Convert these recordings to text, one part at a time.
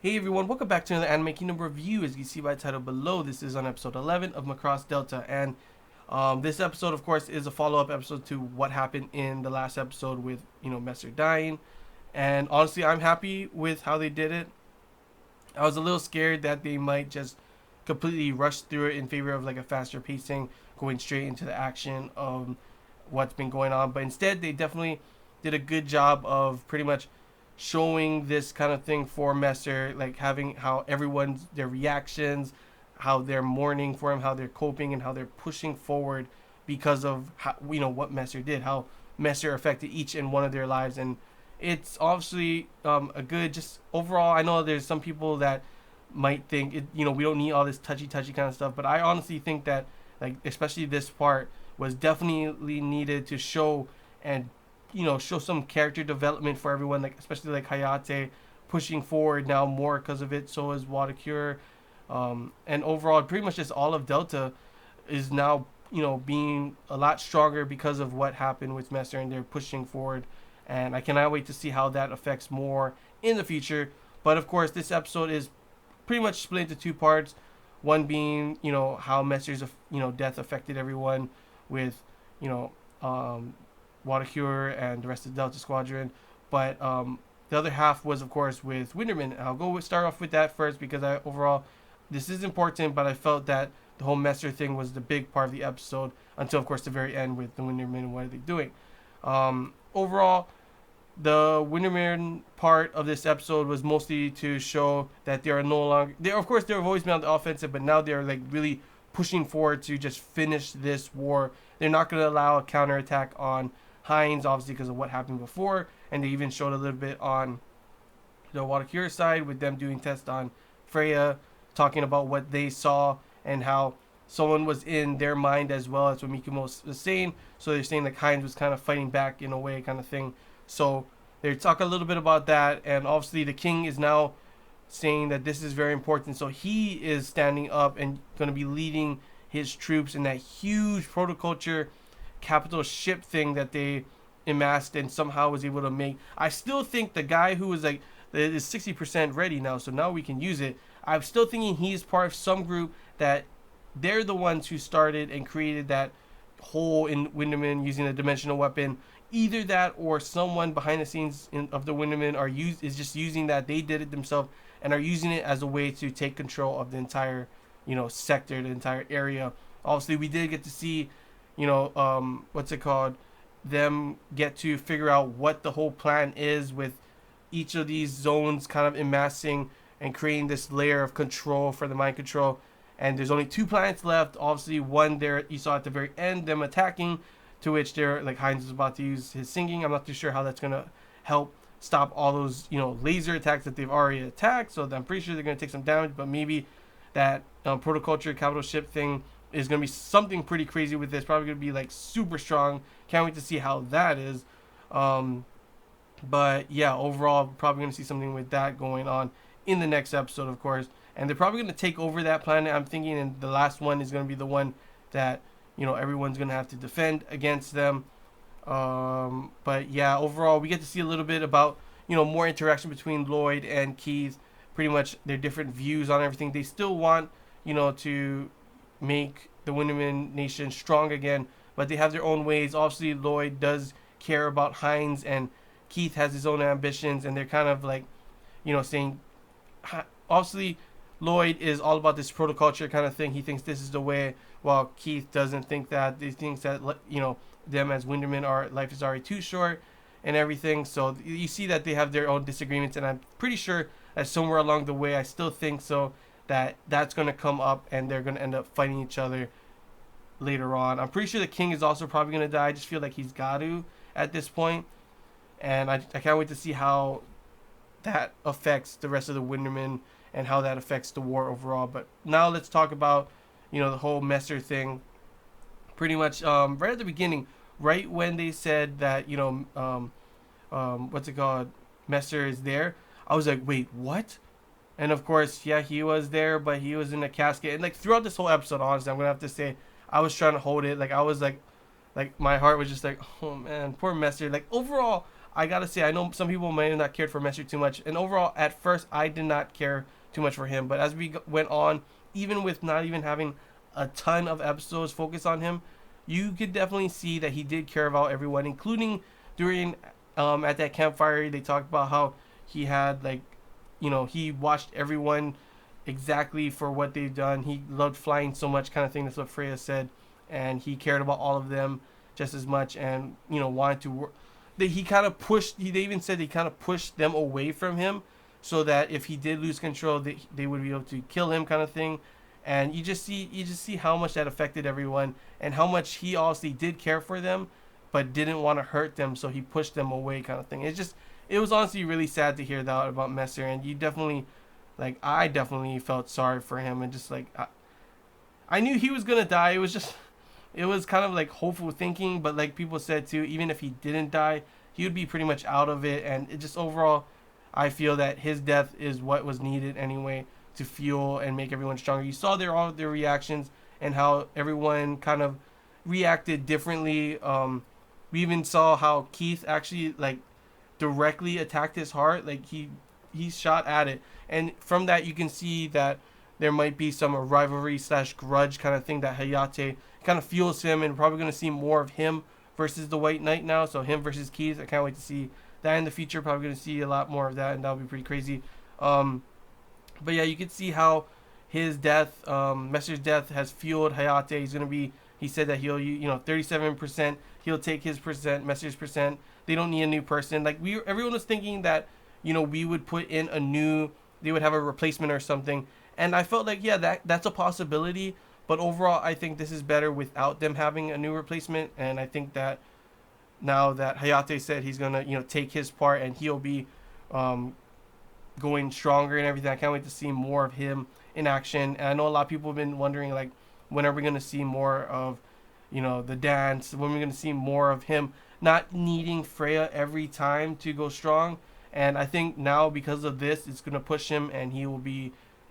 Hey everyone, welcome back to another Anime Kingdom review. As you see by the title below, this is on episode 11 of Macross Delta. And this episode, of course, is a follow-up episode to what happened in the last episode with, Messer dying. And honestly, I'm happy with how they did it. I was a little scared that they might just completely rush through it in favor of like a faster pacing, going straight into the action of what's been going on. But instead, they definitely did a good job of pretty much showing this kind of thing for Messer, like having how everyone's their reactions, how they're mourning for him, how they're coping, and how they're pushing forward because of how, what Messer did, how Messer affected each and one of their lives. And it's obviously a good, just overall. I know there's some people that might think we don't need all this touchy kind of stuff, but I honestly think that, like, especially this part was definitely needed to show and show some character development for everyone, like especially like Hayate pushing forward now more because of it. So is Watercure, and overall, pretty much just all of Delta is now being a lot stronger because of what happened with Messer, and they're pushing forward. And I cannot wait to see how that affects more in the future. But of course, this episode is pretty much split into two parts. One being how Messer's death affected everyone with you know um, Watercure and the rest of the Delta Squadron. But the other half was, of course, with Winterman. I'll start off with that first because overall, this is important, but I felt that the whole Messer thing was the big part of the episode until, of course, the very end with the Winterman and what are they doing. Overall, the Winterman part of this episode was mostly to show that they are no longer. Of course, they've always been on the offensive, but now they're like really pushing forward to just finish this war. They're not going to allow a counterattack on Hines, obviously because of what happened before, and they even showed a little bit on the Watercure side with them doing tests on Freya, talking about what they saw and how someone was in their mind as well. As what Mikumo was saying. So they're saying like Hines was kind of fighting back in a way, kind of thing. So they talk a little bit about that, and obviously the king is now saying that this is very important. So he is standing up and going to be leading his troops in that huge protoculture capital ship thing that they amassed and somehow was able to make. I still think the guy who was like is 60% ready now, so now we can use it. I'm still thinking he's part of some group that they're the ones who started and created that hole in Winderman using a dimensional weapon. Either that or someone behind the scenes of the Winderman is just using that. They did it themselves and are using it as a way to take control of the entire sector, the entire area. Obviously, we did get to see what's it called, them get to figure out what the whole plan is with each of these zones kind of amassing and creating this layer of control for the mind control. And there's only 2 planets left. Obviously, one there you saw at the very end, them attacking, to which they're like Hines is about to use his singing. I'm not too sure how that's gonna help stop all those laser attacks that they've already attacked. So I'm pretty sure they're gonna take some damage, but maybe that protoculture capital ship thing is going to be something pretty crazy with this. Probably going to be like super strong. Can't wait to see how that is. But yeah, overall, probably going to see something with that going on in the next episode, of course. And they're probably going to take over that planet, I'm thinking. And the last one is going to be the one that, everyone's going to have to defend against them. But yeah, overall, we get to see a little bit about, more interaction between Lloyd and Keith. Pretty much their different views on everything. They still want, to make the Winderman nation strong again, but they have their own ways. Obviously, Lloyd does care about Hines, and Keith has his own ambitions, and they're kind of like, saying, obviously, Lloyd is all about this protoculture kind of thing. He thinks this is the way, while Keith doesn't think that. He thinks that, them as Winderman life is already too short and everything. So you see that they have their own disagreements, and I'm pretty sure that somewhere along the way, I still think so, that's going to come up and they're going to end up fighting each other later on. I'm pretty sure the king is also probably going to die. I just feel like he's got to at this point. And I can't wait to see how that affects the rest of the Windermen and how that affects the war overall. But now let's talk about, the whole Messer thing. Pretty much right at the beginning, right when they said that, what's it called, Messer is there, I was like, wait, what? And of course, yeah, he was there, but he was in a casket. And like throughout this whole episode, honestly, I'm gonna have to say, I was trying to hold it. Like I was like my heart was just like, oh man, poor Messer. Like overall, I gotta say, I know some people may have not cared for Messer too much, and overall, at first, I did not care too much for him. But as we went on, even with not even having a ton of episodes focused on him, you could definitely see that he did care about everyone, including during at that campfire. They talked about how he had like, he watched everyone exactly for what they've done. He loved flying so much, kind of thing. That's what Freya said, and he cared about all of them just as much, and wanted to. He kind of pushed. They even said he kind of pushed them away from him, so that if he did lose control, they would be able to kill him, kind of thing. And you just see how much that affected everyone, and how much he honestly did care for them, but didn't want to hurt them, so he pushed them away, kind of thing. It was honestly really sad to hear that about Messer, and you definitely, like, I definitely felt sorry for him, and just like I knew he was gonna die. It was kind of like hopeful thinking, but like people said too, even if he didn't die, he would be pretty much out of it, and it just overall, I feel that his death is what was needed anyway to fuel and make everyone stronger. You saw all their reactions and how everyone kind of reacted differently. We even saw how Keith actually like directly attacked his heart. Like he shot at it, and from that you can see that there might be some rivalry slash grudge kind of thing that Hayate kind of fuels him, and probably going to see more of him versus the White Knight now. So him versus Keith, I can't wait to see that in the future. Probably going to see a lot more of that, and that'll be pretty crazy. But yeah, you can see how his death, Messer's death, has fueled Hayate. He's gonna be. He said that he'll, 37%. He'll take his percent, Messer's percent. They don't need a new person. Like everyone was thinking that, we would put in they would have a replacement or something. And I felt like, yeah, that's a possibility. But overall, I think this is better without them having a new replacement. And I think that now that Hayate said he's gonna, take his part, and he'll be, going stronger and everything. I can't wait to see more of him in action. And I know a lot of people have been wondering, like, when are we going to see more of, the dance? When are we going to see more of him not needing Freya every time to go strong? And I think now, because of this, it's going to push him, and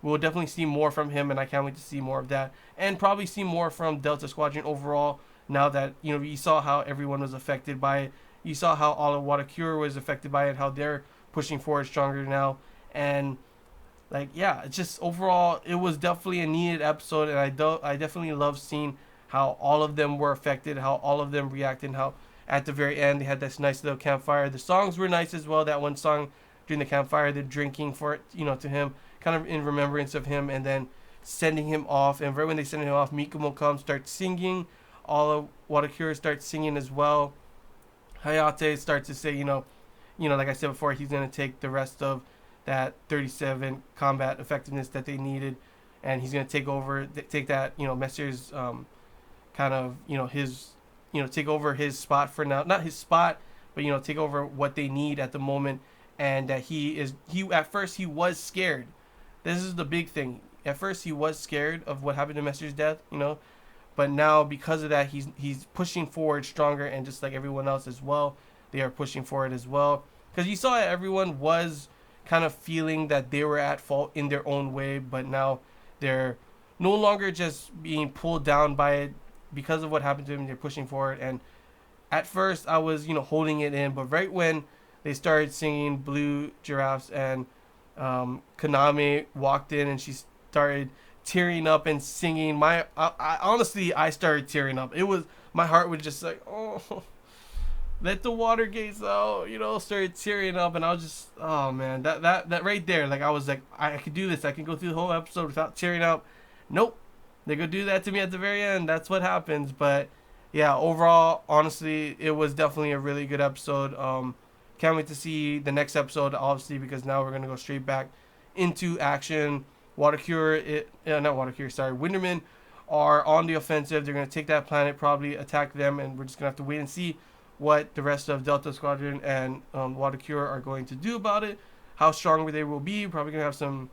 we'll definitely see more from him, and I can't wait to see more of that. And probably see more from Delta Squadron overall, now that, you saw how everyone was affected by it. You saw how all of Watakura was affected by it, how they're pushing forward stronger now. And like, yeah, it's just overall, it was definitely a needed episode, and I definitely love seeing how all of them were affected, how all of them reacted, how at the very end they had this nice little campfire. The songs were nice as well. That one song during the campfire, they're drinking for it, to him, kind of in remembrance of him, and then sending him off. And right when they send him off, Mikumo comes, starts singing. All of Watakura starts singing as well. Hayate starts to say, like I said before, he's gonna take the rest of that 37 combat effectiveness that they needed, and he's going to take that, Messer's kind of, his, take over his spot for now. Not his spot, but, take over what they need at the moment. And that he at first he was scared. This is the big thing. At first he was scared of what happened to Messer's death, but now because of that, he's pushing forward stronger, and just like everyone else as well, they are pushing forward as well. Because you saw everyone was kind of feeling that they were at fault in their own way, but now they're no longer just being pulled down by it because of what happened to them. They're pushing forward. And at first I was, holding it in, but right when they started singing Blue Giraffes, and Kaname walked in and she started tearing up and singing, I honestly, I started tearing up. My heart was just like, oh, let the water gates out, started tearing up, and I was just, oh man, that right there, like, I was like, I could do this. I can go through the whole episode without tearing up. Nope, they go do that to me at the very end. That's what happens. But yeah, overall, honestly, it was definitely a really good episode. Can't wait to see the next episode, obviously, because now we're gonna go straight back into action. Windermen are on the offensive. They're gonna take that planet, probably attack them, and we're just gonna have to wait and see what the rest of Delta Squadron and Watakura are going to do about it, how strong they will be. Probably going to have some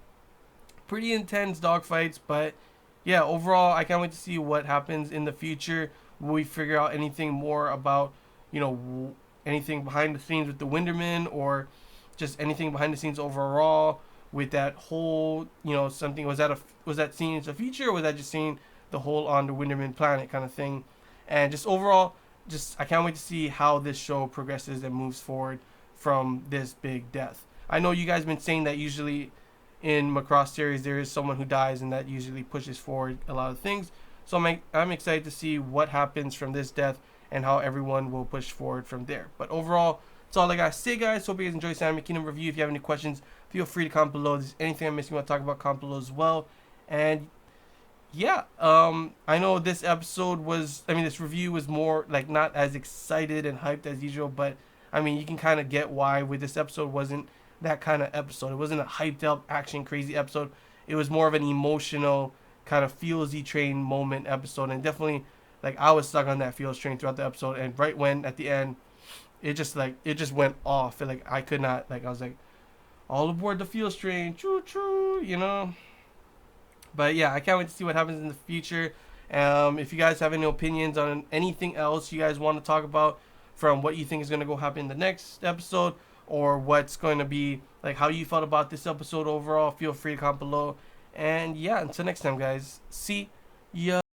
pretty intense dogfights, but yeah, overall, I can't wait to see what happens in the future. Will we figure out anything more about, anything behind the scenes with the Windermen, or just anything behind the scenes overall with that whole, something, was that seen in the future, or was that just seeing the whole on the Winderman planet kind of thing? And just overall, I can't wait to see how this show progresses and moves forward from this big death. I know you guys been saying that usually in Macross series there is someone who dies, and that usually pushes forward a lot of things. So I'm excited to see what happens from this death and how everyone will push forward from there. But overall, that's all I gotta say, guys. Hope you guys enjoyed Anime Kingdom review. If you have any questions, feel free to comment below. If there's anything I'm missing, you want to talk about, comment below as well. And yeah, I know this episode was, I mean, this review was more like not as excited and hyped as usual, but I mean, you can kind of get why with this episode wasn't that kind of episode. It wasn't a hyped up, action crazy episode. It was more of an emotional kind of feelsy train moment episode, and definitely like I was stuck on that feels train throughout the episode. And right when at the end, it just went off. And like I could not, like I was like, all aboard the feels train, choo choo, you know. But yeah, I can't wait to see what happens in the future. If you guys have any opinions on anything else you guys want to talk about, from what you think is going to go happen in the next episode, or what's going to be like how you felt about this episode overall, feel free to comment below. And yeah, until next time, guys. See ya.